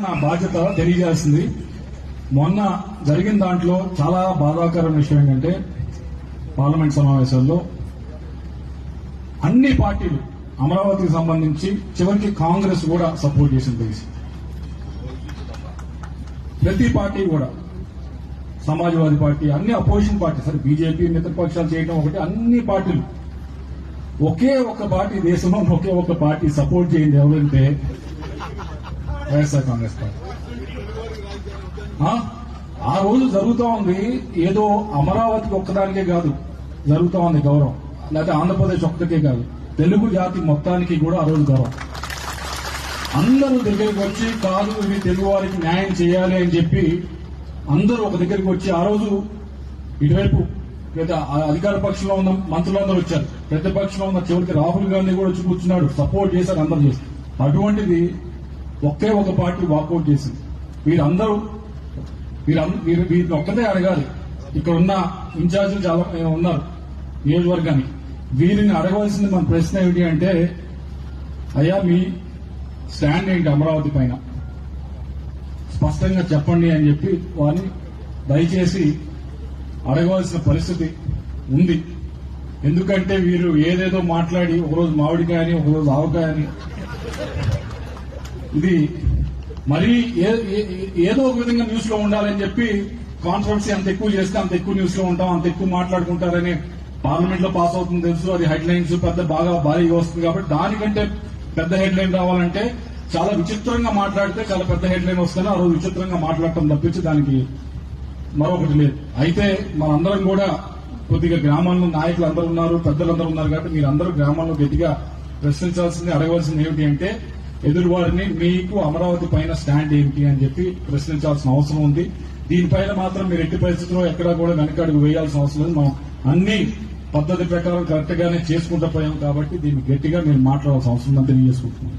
నా బాధ్యత తెలియజేస్తుంది. మొన్న జరిగిన దాంట్లో చాలా బాధాకరమైన విషయం ఏంటంటే పార్లమెంట్ సమావేశాల్లో అన్ని పార్టీలు అమరావతికి సంబంధించి చివరికి కాంగ్రెస్ కూడా సపోర్ట్ చేసింది. ప్రతి పార్టీ కూడా సమాజ్వాదీ పార్టీ అన్ని అపోజిషన్ పార్టీ సరే బీజేపీ మిత్రపక్షాలు చేయడం ఒకటి, అన్ని పార్టీలు ఒకే ఒక పార్టీ దేశంలో ఒకే ఒక పార్టీ సపోర్ట్ చేయండి ఎవరంటే వైఎస్ఆర్ కాంగ్రెస్ పార్టీ. ఆ రోజు జరుగుతూ ఉంది ఏదో అమరావతికి ఒక్కదానికే కాదు జరుగుతూ ఉంది గౌరవం, లేకపోతే ఆంధ్రప్రదేశ్ ఒక్కటికే కాదు తెలుగు జాతి మొత్తానికి కూడా ఆ రోజు గౌరవం. అందరూ దగ్గరికి వచ్చి కాదు ఇది తెలుగు వారికి న్యాయం చేయాలి అని చెప్పి అందరూ ఒక దగ్గరికి వచ్చి ఆ రోజు ఇటువైపు లేదా అధికార పక్షంలో ఉన్న మంత్రులందరూ వచ్చారు, ప్రతిపక్షంలో ఉన్న చివరికి రాహుల్ గాంధీ కూడా వచ్చి కూర్చున్నాడు, సపోర్ట్ చేశారు, అందరూ చేశారు. అటువంటిది ఒకే ఒక పార్టీ వాకౌట్ చేసింది. వీరందరూ వీరిని ఒక్కటే అడగాలి. ఇక్కడ ఉన్న ఇన్ఛార్జీలు చాలా ఉన్నారు నియోజకవర్గానికి, వీరిని అడగవలసింది మన ప్రశ్న ఏమిటి అంటే అయ్యా మీ స్టాండ్ ఏంటి అమరావతి పైన స్పష్టంగా చెప్పండి అని చెప్పి వారిని దయచేసి అడగవలసిన పరిస్థితి ఉంది. ఎందుకంటే వీరు ఏదేదో మాట్లాడి ఒకరోజు మామిడికాయని ఒకరోజు ఆవకాయని ఇది మరీ ఏదో ఒక విధంగా న్యూస్ లో ఉండాలని చెప్పి కాన్ట్రవర్సీ అంత ఎక్కువ చేస్తే అంత ఎక్కువ న్యూస్ లో ఉంటాం, అంత ఎక్కువ మాట్లాడుకుంటారని పార్లమెంట్ లో పాస్ అవుతుంది తెలుసు, అది హెడ్ లైన్స్ పెద్ద బాగా భారీగా వస్తుంది. కాబట్టి దానికంటే పెద్ద హెడ్ లైన్ రావాలంటే చాలా విచిత్రంగా మాట్లాడితే చాలా పెద్ద హెడ్ లైన్ వస్తేనే ఆ రోజు విచిత్రంగా మాట్లాడటం తప్పించి దానికి మరొకటి లేదు. అయితే మనందరం కూడా కొద్దిగా గ్రామాల్లో నాయకులు అందరూ ఉన్నారు, పెద్దలందరూ ఉన్నారు కాబట్టి మీరందరూ గ్రామాల్లో గట్టిగా ప్రశ్నించాల్సింది అడగవలసింది ఏమిటి అంటే ఎదురువారిని మీకు అమరావతి పైన స్టాండ్ ఏమిటి అని చెప్పి ప్రశ్నించాల్సిన అవసరం ఉంది. దీనిపైన మాత్రం మీరు ఎట్టి పరిస్థితుల్లో ఎక్కడా కూడా వెనకడుగు వేయాల్సిన అవసరం లేదు. మనం అన్ని పద్ధతి ప్రకారం కరెక్ట్ గానే చేసుకుంటూ పోయాం కాబట్టి దీన్ని గట్టిగా మీరు మాట్లాడాల్సిన అవసరం ఉందని తెలియజేసుకుంటున్నాం.